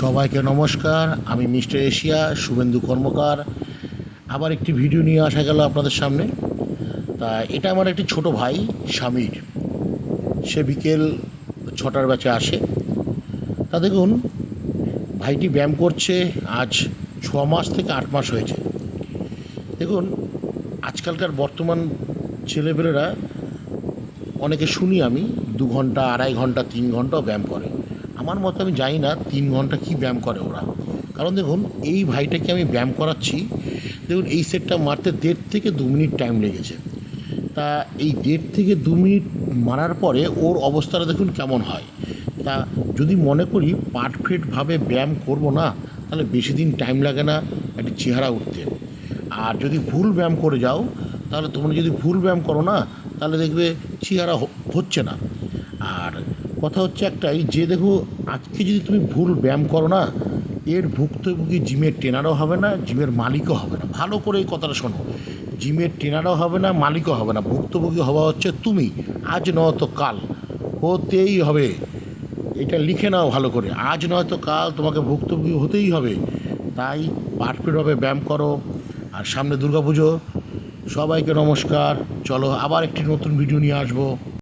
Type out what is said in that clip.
সবাইকে নমস্কার। আমি মিস্টার এশিয়া শুভেন্দু কর্মকার। আবার একটি ভিডিও নিয়ে আসা গেল আপনাদের সামনে। তা এটা আমার একটি ছোট ভাই স্বামীর, সে বিকেল 6টার ব্যাচে আসে। তা দেখুন, ভাইটি ব্যায়াম করছে আজ 6 মাস থেকে 8 মাস হয়েছে। দেখুন, আজকালকার বর্তমান ছেলেপেলেরা অনেকে শুনি আমি 2 ঘন্টা, 2.5 ঘন্টা, 3 ঘন্টাও ব্যায়াম করে। আমার মতে আমি জানি না 3 ঘন্টা কী ব্যায়াম করে ওরা। কারণ দেখুন, এই ভাইটাকে আমি ব্যায়াম করাচ্ছি, দেখুন এই সেটটা মারতে 1.5 থেকে 2 মিনিট টাইম লেগেছে। তা এই 1.5 থেকে 2 মিনিট মারার পরে ওর অবস্থাটা দেখুন কেমন হয়। তা যদি মনে করি পারফেক্টভাবে ব্যায়াম করব না, তাহলে বেশি দিন টাইম লাগে না একটা চেহারা উঠতে। আর যদি ভুল ব্যায়াম করে যাও, তাহলে তোমরা যদি ভুল ব্যায়াম করো না, তাহলে দেখবে চেহারা হচ্ছে না। আর কথা হচ্ছে একটাই, যে দেখো আজকে যদি তুমি ভুল ব্যায়াম করো না, এর ভুক্তভোগী জিমের ট্রেনারও হবে না, জিমের মালিকও হবে না। ভালো করে এই কথাটা শোনো, জিমের ট্রেনারও হবে না, মালিকও হবে না, ভুক্তভোগী হওয়া হচ্ছে তুমি। আজ নয়তো কাল হতেই হবে। এটা লিখে নাও ভালো করে, আজ নয়তো কাল তোমাকে ভুক্তভোগী হতেই হবে। তাই পারফেক্টভাবে ব্যায়াম করো। আর সামনে দুর্গাপুজো। সবাইকে নমস্কার। চলো আবার একটি নতুন ভিডিও নিয়ে আসবো।